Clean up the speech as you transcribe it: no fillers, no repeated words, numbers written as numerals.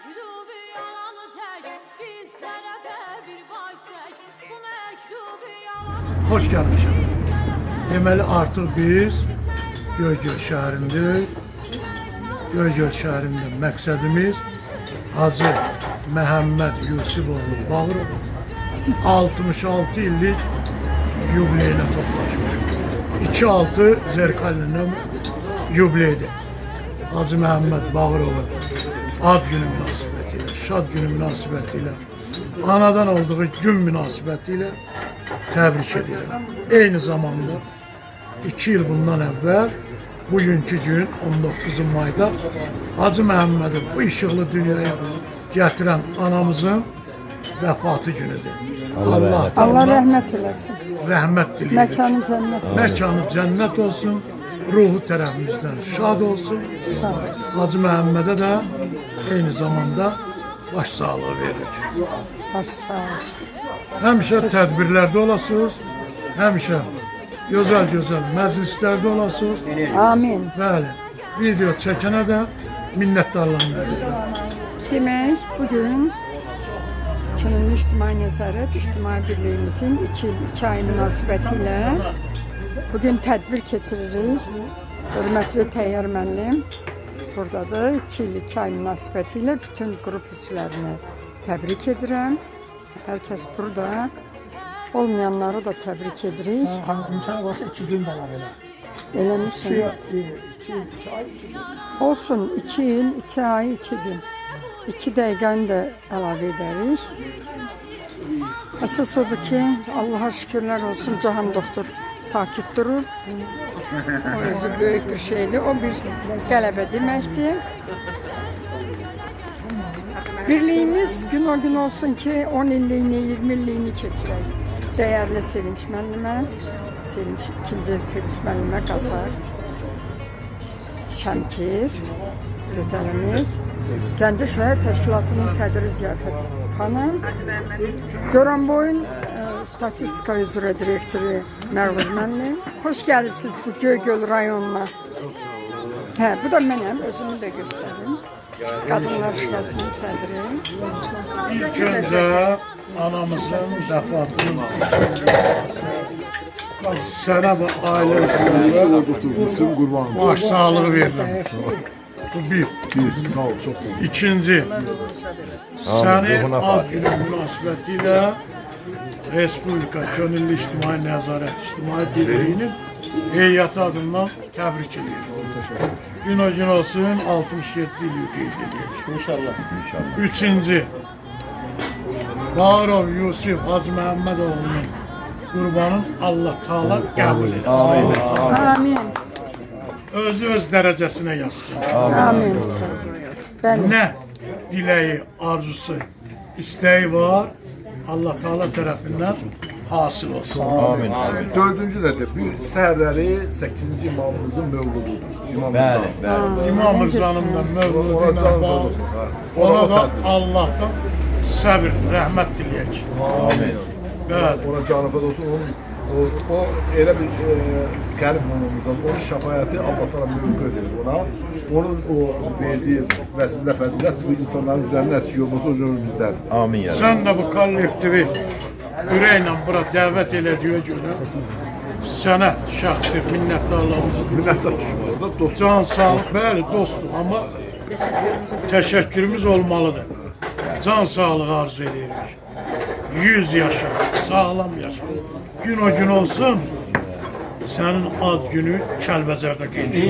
mektubu yalanı tek, biz sərəfə bir baş çək. Bu mektubu yalanı Hoş gelmişsin. Deməli artıq biz Göygöl şəhərindəyik. Göygöl şəhərində məqsədimiz Hacı Məhəmməd Yusifoğlu Bağırov 66 illik yubileyinə toplaşmışıq. 2-6 Zerkalinin ömrüdür, yubileydir. Hacı Məhəmməd Bağırovun ad günü münasibətilə, şad günü münasibətilə, anadan olduğu gün münasibətilə təbrik edirəm. Eyni zamanda 2 il bundan əvvəl bugünkü gün 19 mayda Hacı Məhəmmədi bu işıqlı dünyaya gətirən anamızın vəfatı günüdür. Allah rəhmət eləsin. Rəhmət diləyir. Məkanı cənnət. Məkanı cənnət olsun, ruhu tərəfimizdən şad olsun. Sağ ol. Hacı Məhəmmədə də eyni zamanda baş sağlığı veririk. Baş sağ olsun. Həmişə tədbirlərdə olasınız, həmişə gözəl məclislərdə olasınız. Amin. Bəli, video çəkənə də minnətdarlığımı bildirirəm. Demək, bugün Könüllü İctimai Nəzarət İctimai Birliyimizin 2 ay münasibətilə bugün tədbir keçiririk. Hörmətli Təyyar müəllim buradadır. 2 ay münasibətilə bütün qrup üzvlərini təbrik edirəm. Hər kəs burada. Olmayanları da təbrik edirik. İmkan varsa 2 gün bana belə. Eləmişəm. 2 ay, 2 gün. Olsun 2 il, 2 ay, 2 gün. 2 dəqiqəni də əlavə edərik. Əsas odur ki, Allaha şükürlər olsun, Cahan doktor sakit durur. O özü böyük bir şeydir, o bir qələbə deməkdir. Birliyimiz gün o gün olsun ki, 10 illiyini, 20 illiyini keçirək. Dəyərli Sevinç müəllimə, ikinci Sevinç müəllimə Qazar, Şəmkir, gözəlimiz, Gəncə Şəhər Təşkilatının sədri Ziyafət xanım, Goranboyun statistika üzrə direktoru Mərvuz müəllim. Xoş gəlibsiniz bu Göygöl rayonuna. Hə, bu da mənəm, özümü də göstərim. Qadınlar Şurasının sədri. İlk öncə anamızın vəfatının sənə və ailə üzvlərə baş sağlığı verirəm. Bu bir. Sağ ol, çok sağ ol. İkinci, səni ad günü münasibətilə Respublika Könüllü İctimai Nəzarət İctimai Birliyinin heyəti adından təbrik edirəm. Gün o gün olsun 67 il qeyd edirik. İnşallah. Üçüncü, Bağırov Yusif Hacı Məhəmmədoğlu'nun qurbanın Allah Teala qəbul edir. Amin. Özü öz dərəcəsinə yazsın. Amin. Bəli. Nə diləyi, arzusu, istəyi var, Allah Teala tərəfindən hasıl olsun. Amin. Dördüncü nədir? Bir səhərləri 8-ci imamımızın mövlududur. Bəli. İmam Rıza'nın da mövludu ilə bağlı. Ona da Allah'tan səbir, rəhmət diləyək. Amin. Bəli. Ona canıfət olsun. O elə bir qərib imamımızdan, onun şəfayəti Allah təala mümkün edir ona. Onun o verdiği vəsilə fəzilət bu insanların üzərində əski olması o cür bizdən. Amin ya. Sən də bu kollektivi ürəklə bura dəvət elədiyi günü sənə şəxsi minnətdarlığımızı Minnətlər düşür orada. Dost can sağlıq, bəli dostluq, amma təşəkkürümüz olmalıdır. Can sağlığı arzu edirik. 100 yaşa, sağlam yaşa. Gün o gün olsun, sənin ad günü Kəlbəzərdə qeyd olsun.